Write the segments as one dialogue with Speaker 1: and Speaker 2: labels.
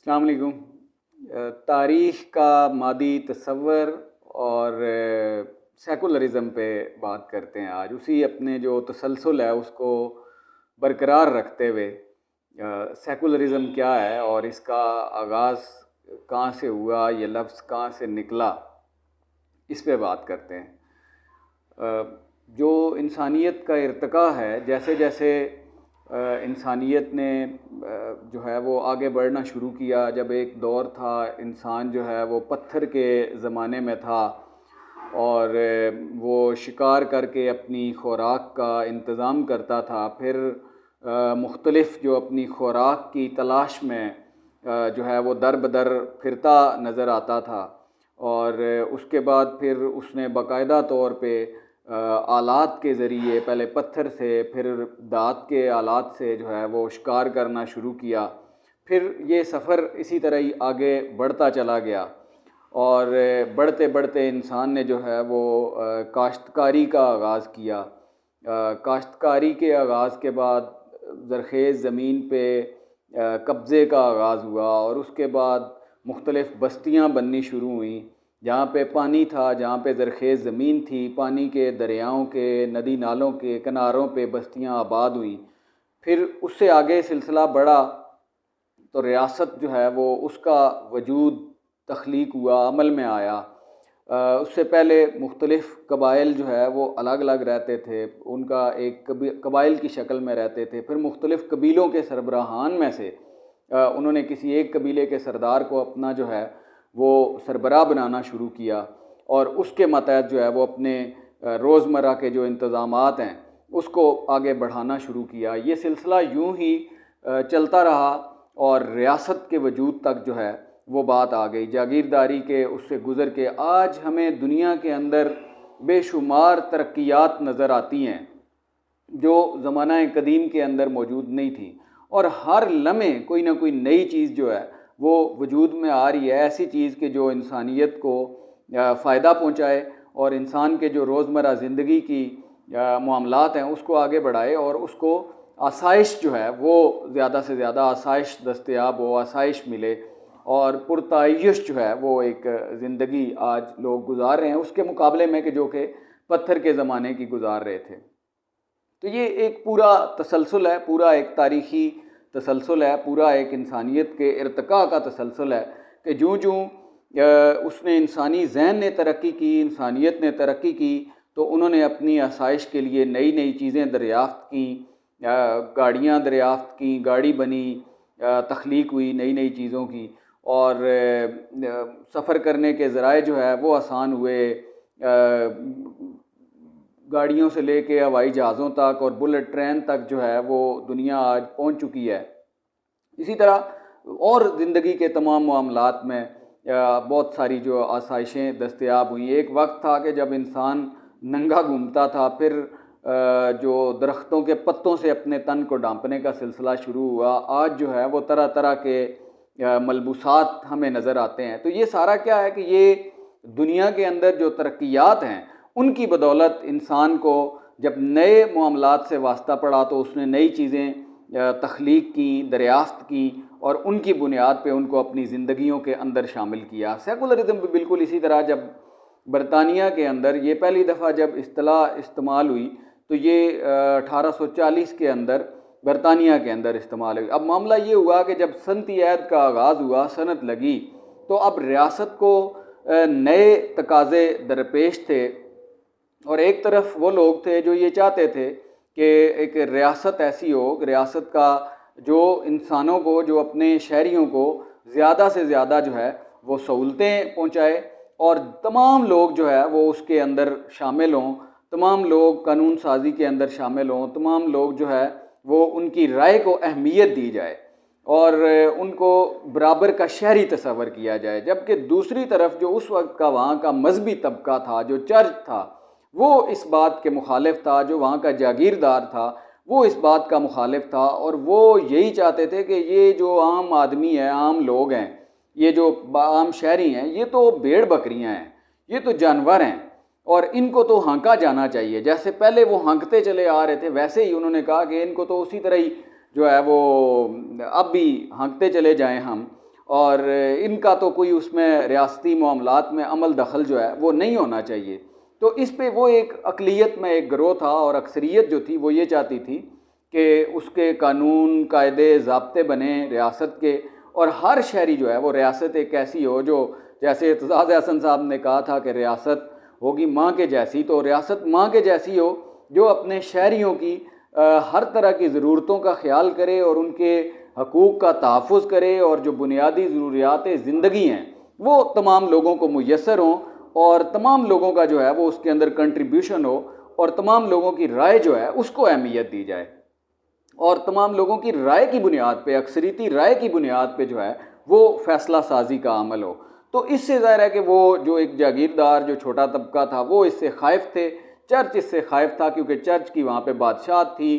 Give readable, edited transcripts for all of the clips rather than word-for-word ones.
Speaker 1: अस्सलाम वालेकुम। तारीख़ का मादी तसव्वुर और सेकुलरिज़म पे बात करते हैं आज। उसी अपने जो तसलसल है उसको बरकरार रखते हुए सेकुलरिज़म क्या है और इसका आगाज़ कहाँ से हुआ, ये लफ्ज़ कहाँ से निकला, इस पे बात करते हैं। जो इंसानियत का इर्तिक़ा है, जैसे जैसे इंसानियत ने जो है वो आगे बढ़ना शुरू किया। जब एक दौर था इंसान जो है वो पत्थर के ज़माने में था और वो शिकार करके अपनी खुराक का इंतज़ाम करता था। फिर मुख्तलिफ़ जो अपनी खुराक की तलाश में जो है वो दर बदर फिरता नज़र आता था और उसके बाद फिर उसने बाकायदा तौर पे आलात के ज़रिए, पहले पत्थर से फिर दाँत के आलात से जो है वो शिकार करना शुरू किया। फिर ये सफ़र इसी तरह ही आगे बढ़ता चला गया और बढ़ते बढ़ते इंसान ने जो है वो काश्तकारी का आगाज़ किया। काश्तकारी के आगाज़ के बाद ज़रख़ेज़ ज़मीन पे कब्ज़े का आगाज़ हुआ और उसके बाद मुख्तलिफ़ बस्तियाँ बननी शुरू हुईं। जहाँ पे पानी था, जहाँ पे ज़रख़ेज़ ज़मीन थी, पानी के, दरियाओं के, नदी नालों के किनारों पे बस्तियाँ आबाद हुईं। फिर उससे आगे सिलसिला बढ़ा तो रियासत जो है वो उसका वजूद तख्लीक हुआ, अमल में आया। उससे पहले मुख्तलिफ़ कबाइल जो है वो अलग अलग रहते थे, उनका एक कबाइल की शक्ल में रहते थे। फिर मुख्तलिफ़ कबीलों के सरबराहान में से उन्होंने किसी एक कबीले के सरदार को अपना जो है वो सरबराह बनाना शुरू किया और उसके मतहत जो है वो अपने रोज़मर्रा के जो इंतज़ामात हैं उसको आगे बढ़ाना शुरू किया। ये सिलसिला यूं ही चलता रहा और रियासत के वजूद तक जो है वो बात आ गई। जागीरदारी के उससे गुज़र के आज हमें दुनिया के अंदर बेशुमार तरक्कियात नज़र आती हैं जो ज़माना कदीम के अंदर मौजूद नहीं थी और हर लम्हे कोई ना कोई नई चीज़ जो है वो वजूद में आ रही है। ऐसी चीज़ के जो इंसानियत को फ़ायदा पहुँचाए और इंसान के जो रोज़मर्रा ज़िंदगी की मामलात हैं उसको आगे बढ़ाए और उसको आसाइश जो है वो ज़्यादा से ज़्यादा आसाइश दस्तयाब हो, आसाइश मिले और पुरताइश जो है वो एक ज़िंदगी आज लोग गुजार रहे हैं उसके मुकाबले में कि जो कि पत्थर के ज़माने की गुजार रहे थे। तो ये एक पूरा तसलसल है, पूरा एक तारीख़ी तसलसल है, पूरा एक इंसानियत के इर्तिक़ा का तसलसल है कि जूँ जूँ उसने इंसानी ज़हन ने तरक्की की, इंसानियत ने तरक्की की तो उन्होंने अपनी आसाइश के लिए नई नई चीज़ें दरियाफ़्त की, गाड़ियाँ दरियाफ़्त की, गाड़ी बनी, तख्लीक हुई नई नई चीज़ों की और सफ़र करने के ज़राए जो है वो आसान हुए। गाड़ियों से लेके हवाई जहाज़ों तक और बुलेट ट्रेन तक जो है वो दुनिया आज पहुंच चुकी है। इसी तरह और ज़िंदगी के तमाम मामलात में बहुत सारी जो आसाइशें दस्तयाब हुई। एक वक्त था कि जब इंसान नंगा घूमता था, फिर जो दरख्तों के पत्तों से अपने तन को ढांपने का सिलसिला शुरू हुआ। आज जो है वो तरह तरह के मलबूसात हमें नज़र आते हैं। तो ये सारा क्या है कि ये दुनिया के अंदर जो तरक्कियात हैं उनकी बदौलत इंसान को जब नए मामलात से वास्ता पड़ा तो उसने नई चीज़ें तख्लीक की, दरियाफ़्त की और उनकी बुनियाद पे उनको अपनी ज़िंदगियों के अंदर शामिल किया। सेकुलरिज़म भी बिल्कुल इसी तरह, जब बरतानिया के अंदर ये पहली दफ़ा जब इस्तिलाह इस्तेमाल हुई तो ये 1840 के अंदर बरतानिया के अंदर इस्तेमाल हुई। अब मामला ये हुआ कि जब सनती ऐद का आगाज़ हुआ, सनत लगी, तो अब रियासत को नए तकाज़े दरपेश थे और एक तरफ वो लोग थे जो ये चाहते थे कि एक रियासत ऐसी हो, रियासत का जो इंसानों को, जो अपने शहरियों को ज़्यादा से ज़्यादा जो है वो सहूलतें पहुँचाए और तमाम लोग जो है वो उसके अंदर शामिल हों, तमाम लोग कानून साजी के अंदर शामिल हों, तमाम लोग जो है वो उनकी राय को अहमियत दी जाए और उनको बराबर का शहरी तस्वर किया जाए। जबकि दूसरी तरफ जो उस वक्त का वहाँ का मजहबी तबका था, जो चर्च था, वो इस बात के मुखालिफ था, जो वहाँ का जागीरदार था वो इस बात का मुखालिफ था और वो यही चाहते थे कि ये जो आम आदमी है, आम लोग हैं, ये जो आम शहरी हैं, ये तो भेड़ बकरियां हैं, ये तो जानवर हैं और इनको तो हाँका जाना चाहिए। जैसे पहले वो हाँकते चले आ रहे थे वैसे ही उन्होंने कहा कि इनको तो उसी तरह ही जो है वो अब भी हाँकते चले जाएं हम और इनका तो कोई उसमें रियासती मामलात में अमल दखल जो है वो नहीं होना चाहिए। तो इस पे वो एक अक़लियत में एक गिरोह था और अक्सरियत जो थी वो ये चाहती थी कि उसके कानून कायदे ज़ाब्ते बने रियासत के, और हर शहरी जो है वो रियासत एक ऐसी हो जो, जैसे एतज़ाज़ हसन साहब ने कहा था कि रियासत होगी माँ के जैसी, तो रियासत माँ के जैसी हो जो अपने शहरियों की हर तरह की ज़रूरतों का ख्याल करे और उनके हकूक़ का तहफ़्फ़ुज़ करे, और जो बुनियादी ज़रूरियात ज़िंदगी हैं वो तमाम लोगों को मुयस्सर हों, और तमाम लोगों का जो है वो उसके अंदर कंट्रीब्यूशन हो, और तमाम लोगों की राय जो है उसको अहमियत दी जाए, और तमाम लोगों की राय की बुनियाद पे, अक्सरीती राय की बुनियाद पे जो है वो फ़ैसला साजी का अमल हो। तो इससे ज़ाहिर है कि वो जो एक जागीरदार जो छोटा तबका था वो इससे खाइफ थे, चर्च इससे खाइफ था, क्योंकि चर्च की वहाँ पे बादशाहत थी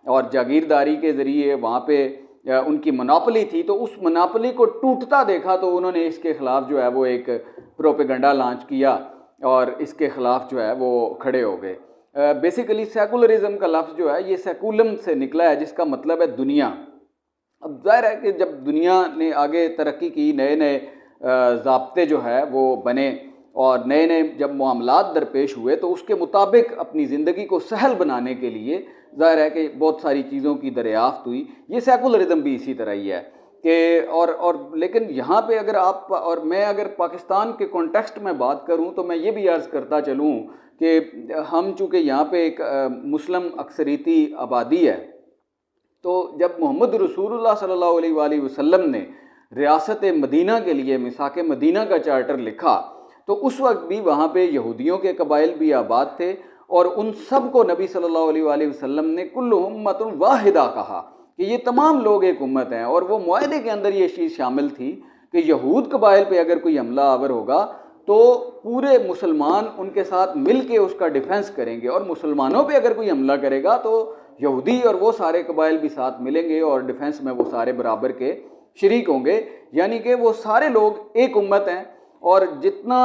Speaker 1: और जागीरदारी के ज़रिए वहाँ पे उनकी मोनोपोली थी। तो उस मोनोपोली को टूटता देखा तो उन्होंने इसके ख़िलाफ़ जो है वो एक प्रोपेगेंडा लॉन्च किया और इसके ख़िलाफ़ जो है वो खड़े हो गए। बेसिकली सेकुलरिज़म का लफ्ज़ जो है ये सेकुलम से निकला है, जिसका मतलब है दुनिया। अब ज़ाहिर है कि जब दुनिया ने आगे तरक्की की, नए नए ज़ाब्ते जो है वो बने और नए नए जब मामलात दरपेश हुए, तो उसके मुताबिक अपनी ज़िंदगी को सहल बनाने के लिए ज़ाहिर है कि बहुत सारी चीज़ों की दरियाफ़्त हुई। ये सेकुलरिज़म भी इसी तरह ही है कि और लेकिन यहाँ पे अगर आप और मैं अगर पाकिस्तान के कॉन्टेक्स्ट में बात करूँ तो मैं ये भी अर्ज़ करता चलूँ कि हम चूँकि यहाँ पे एक मुस्लिम अक्सरीती आबादी है, तो जब मोहम्मद रसूलुल्लाह सल्लल्लाहु अलैहि वसल्लम ने रियासत मदीना के लिए मिसाक मदीना का चार्टर लिखा, तो उस वक्त भी वहाँ पे यहूदियों के कबाइल भी आबाद थे, और उन सब को नबी सल्लल्लाहु अलैहि वसल्लम ने कुल्लु उम्मतुन वाहिदा कहा कि ये तमाम लोग एक उम्मत हैं। और वो मुआहदे के अंदर ये चीज़ शामिल थी कि यहूद कबाइल पे अगर कोई हमला आवर होगा तो पूरे मुसलमान उनके साथ मिल के उसका डिफेंस करेंगे, और मुसलमानों पे अगर कोई हमला करेगा तो यहूदी और वो सारे कबाइल भी साथ मिलेंगे और डिफेंस में वो सारे बराबर के शरीक होंगे। यानी कि वो सारे लोग एक उम्मत हैं, और जितना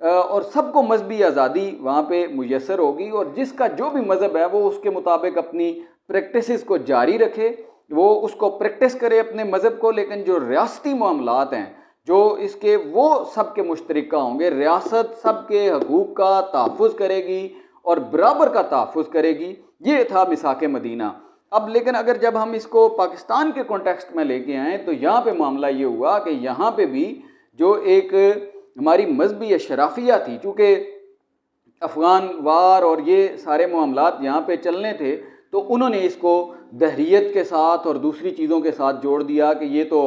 Speaker 1: और सबको मजहबी आज़ादी वहाँ पे मुयस्सर होगी, और जिसका जो भी मज़हब है वो उसके मुताबिक अपनी प्रैक्टिसेस को जारी रखे, वो उसको प्रैक्टिस करे अपने मज़हब को। लेकिन जो रियासती मामलात हैं जो इसके, वो सब के मुश्तरका होंगे। रियासत सब के हकूक़ का तहफ़्फ़ुज़ करेगी और बराबर का तहफ़्फ़ुज़ करेगी। ये था मिसाक मदीना। अब लेकिन अगर जब हम इसको पाकिस्तान के कॉन्टेक्स्ट में लेके आएँ तो यहाँ पे मामला ये हुआ कि यहाँ पे भी जो एक हमारी मजहबी अशराफिया थी, चूँकि अफ़गान वार और ये सारे मामलात यहाँ पे चलने थे, तो उन्होंने इसको दहरियत के साथ और दूसरी चीज़ों के साथ जोड़ दिया कि ये तो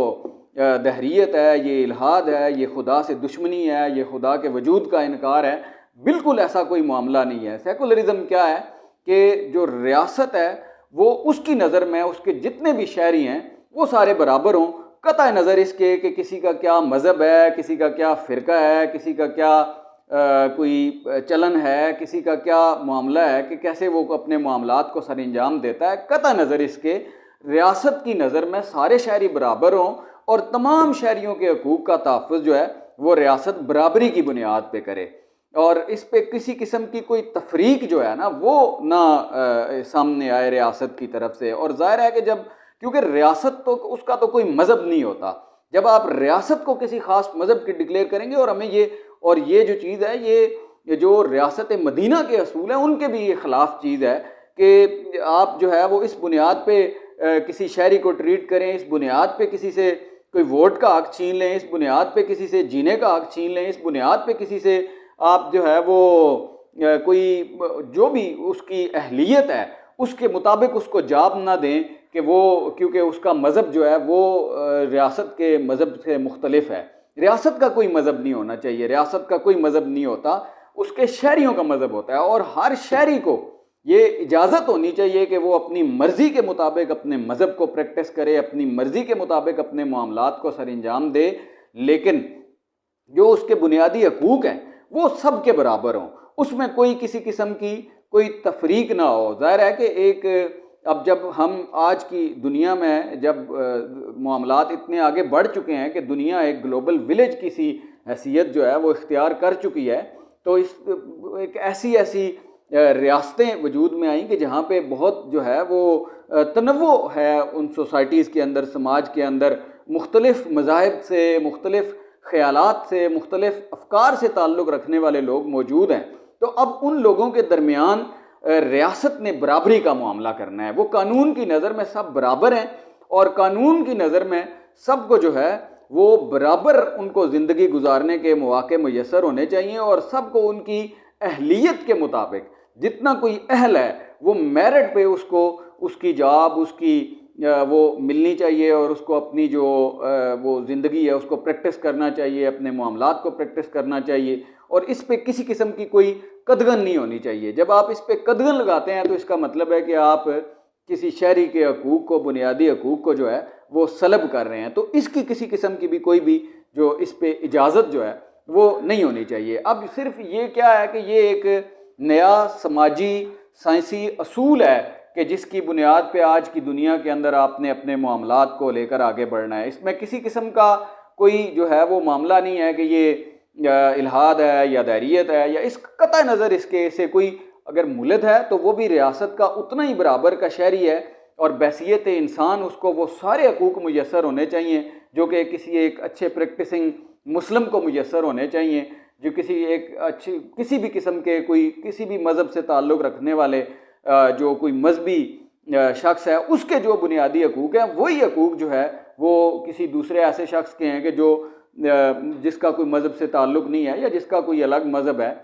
Speaker 1: दहरियत है, ये इल्हाद है, ये खुदा से दुश्मनी है, ये खुदा के वजूद का इनकार है। बिल्कुल ऐसा कोई मामला नहीं है। सेकुलरिज़म क्या है कि जो रियासत है वो उसकी नज़र में उसके जितने भी शहरी हैं वो सारे बराबर हों, कतई नज़र इसके कि किसी का क्या मज़हब है, किसी का क्या फ़िरका है, किसी का क्या कोई चलन है, किसी का क्या मामला है कि कैसे वो अपने मामलात को सर अंजाम देता है। कतई नज़र इसके रियासत की नज़र में सारे शहरी बराबर हों और तमाम शहरियों के हकूक़ का तहफ़्फ़ुज़ जो है वो रियासत बराबरी की बुनियाद पे करे, और इस पे किसी किस्म की कोई तफरीक जो है ना वो ना सामने आए रियासत की तरफ से। और ज़ाहिर है कि जब, क्योंकि रियासत तो उसका तो कोई मज़हब नहीं होता, जब आप रियासत को किसी ख़ास मज़हब की डिक्लेयर करेंगे, और ये जो चीज़ है ये जो रियासत मदीना के असूल हैं उनके भी ये ख़िलाफ़ चीज़ है कि आप जो है वो इस बुनियाद पे किसी शहरी को ट्रीट करें, इस बुनियाद पे किसी से कोई वोट का हक़ छीन लें, इस बुनियाद पे किसी से जीने का हक़ छीन लें, इस बुनियाद पे किसी से आप जो है वो कोई जो भी उसकी अहलियत है उसके मुताबिक उसको जॉब ना दें कि वो, क्योंकि उसका मज़हब जो है वो रियासत के मज़हब से मुख्तलिफ है। रियासत का कोई मज़हब नहीं होना चाहिए, रियासत का कोई मज़हब नहीं होता, उसके शहरियों का मज़हब होता है। और हर शहरी को ये इजाज़त होनी चाहिए कि वो अपनी मर्ज़ी के मुताबिक अपने मज़हब को प्रैक्टिस करे, अपनी मर्ज़ी के मुताबिक अपने मामलात को सर अंजाम दे, लेकिन जो उसके बुनियादी हकूक़ हैं वो सब के बराबर हों, उसमें कोई किसी किस्म की कोई तफरीक ना हो। ज़ाहिर है कि एक, अब जब हम आज की दुनिया में जब मामलात इतने आगे बढ़ चुके हैं कि दुनिया एक ग्लोबल विलेज की सी हैसियत जो है वो इख्तियार कर चुकी है, तो इस एक ऐसी रियासतें वजूद में आई कि जहाँ पे बहुत जो है वो तनव्वुर है उन सोसाइटीज़ के अंदर, समाज के अंदर, मुख्तलिफ़ मज़ाहिब से, मुख्तलिफ़ ख़यालात से, मुख्तलिफ़ अफ़कार से ताल्लुक़ रखने वाले लोग मौजूद हैं। तो अब उन लोगों के दरमियान रियासत ने बराबरी का मामला करना है। वो कानून की नज़र में सब बराबर हैं और कानून की नज़र में सबको जो है वो बराबर उनको ज़िंदगी गुजारने के मौके मुयस्सर होने चाहिए और सबको उनकी अहलियत के मुताबिक जितना कोई अहल है वो मेरिट पे उसको उसकी जॉब उसकी वो मिलनी चाहिए और उसको अपनी जो वो ज़िंदगी है उसको प्रैक्टिस करना चाहिए, अपने मामलात को प्रैक्टिस करना चाहिए और इस पे किसी किस्म की कोई कदगन नहीं होनी चाहिए। जब आप इस पे कदगन लगाते हैं तो इसका मतलब है कि आप किसी शहरी के हकूक़ को, बुनियादी हकूक़ को जो है वो सलब कर रहे हैं। तो इसकी किसी किस्म की भी कोई भी जो इस पे इजाज़त जो है वो नहीं होनी चाहिए। अब सिर्फ ये क्या है कि ये एक नया समाजी साइंसी असूल है कि जिसकी बुनियाद पे आज की दुनिया के अंदर आपने अपने मामलात को लेकर आगे बढ़ना है। इसमें किसी किस्म का कोई जो है वो मामला नहीं है कि ये इल्हाद है या दैरियत है या इस कतई नज़र इसके से कोई अगर मुलद है तो वो भी रियासत का उतना ही बराबर का शहरी है और बैसियत इंसान उसको वो सारे हकूक़ मुयस्सर होने चाहिए जो कि किसी एक अच्छे प्रैक्टिसिंग मुस्लिम को मुयस्सर होने चाहिए, जो किसी एक अच्छी किसी भी किस्म के कोई किसी भी मज़हब से ताल्लुक़ रखने वाले जो कोई मजहबी शख्स है उसके जो बुनियादी हकूक़ हैं वही हकूक़ जो है वो किसी दूसरे ऐसे शख्स के हैं कि जो जिसका कोई मज़हब से ताल्लुक़ नहीं है या जिसका कोई अलग मज़हब है।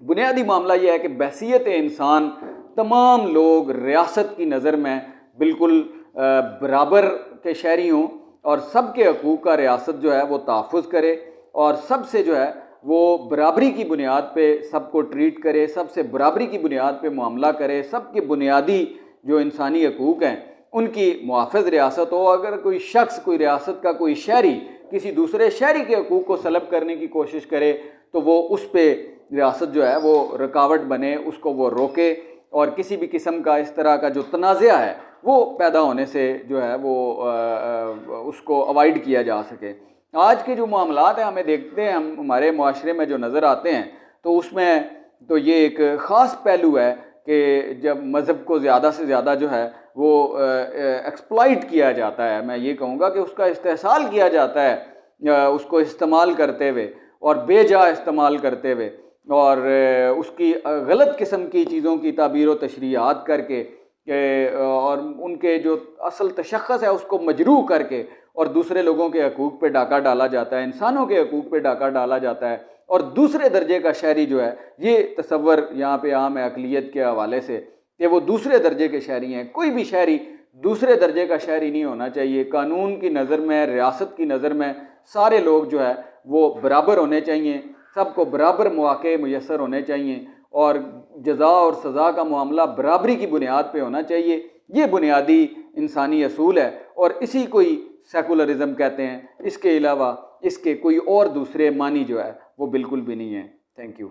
Speaker 1: बुनियादी मामला यह है कि बैसियत इंसान तमाम लोग रियासत की नज़र में बिल्कुल बराबर के शहरी हों और सब के हकूक़ का रियासत जो है वो तहफ़्फ़ुज़ करे और सबसे जो है वो बराबरी की बुनियाद पे सबको ट्रीट करे, सबसे बराबरी की बुनियाद पे मामला करे, सबके बुनियादी जो इंसानी हकूक़ हैं उनकी मुआफ़िज़ रियासत हो। अगर कोई शख्स कोई रियासत का कोई शहरी किसी दूसरे शहरी के हकूक़ को सलब करने की कोशिश करे तो वो उस पर रियासत जो है वो रुकावट बने, उसको वो रोके और किसी भी किस्म का इस तरह का जो तनाज़ा है वो पैदा होने से जो है वो उसको अवॉइड किया जा सके। आज के जो मामलात हैं हमें देखते हैं, हम हमारे मुआशरे में जो नज़र आते हैं तो उसमें तो ये एक ख़ास पहलू है कि जब मज़हब को ज़्यादा से ज़्यादा जो है वो एक्सप्लॉइट किया जाता है, मैं ये कहूँगा कि उसका इस्तेहसाल किया जाता है उसको इस्तेमाल करते हुए और बेजा इस्तेमाल करते हुए और उसकी गलत किस्म की चीज़ों की ताबीर व तशरीहात करके और उनके जो असल तशख़्ख़ुस है उसको मजरूह करके और दूसरे लोगों के हकूक़ पे डाका डाला जाता है, इंसानों के हकूक़ पे डाका डाला जाता है और दूसरे दर्जे का शहरी जो है ये तसव्वुर यहाँ पे आम है अक़लियत के हवाले से कि वो दूसरे दर्जे के शहरी हैं। कोई भी शहरी दूसरे दर्जे का शहरी नहीं होना चाहिए। कानून की नज़र में, रियासत की नज़र में सारे लोग जो है वो बराबर होने चाहिए, सबको बराबर मौके मुयस्सर होने चाहिए और जज़ा और सज़ा का मामला बराबरी की बुनियाद पे होना चाहिए। ये बुनियादी इंसानी असूल है और इसी को ही सेकुलरिज़म कहते हैं। इसके अलावा इसके कोई और दूसरे मानी जो है वो बिल्कुल भी नहीं है। Thank you.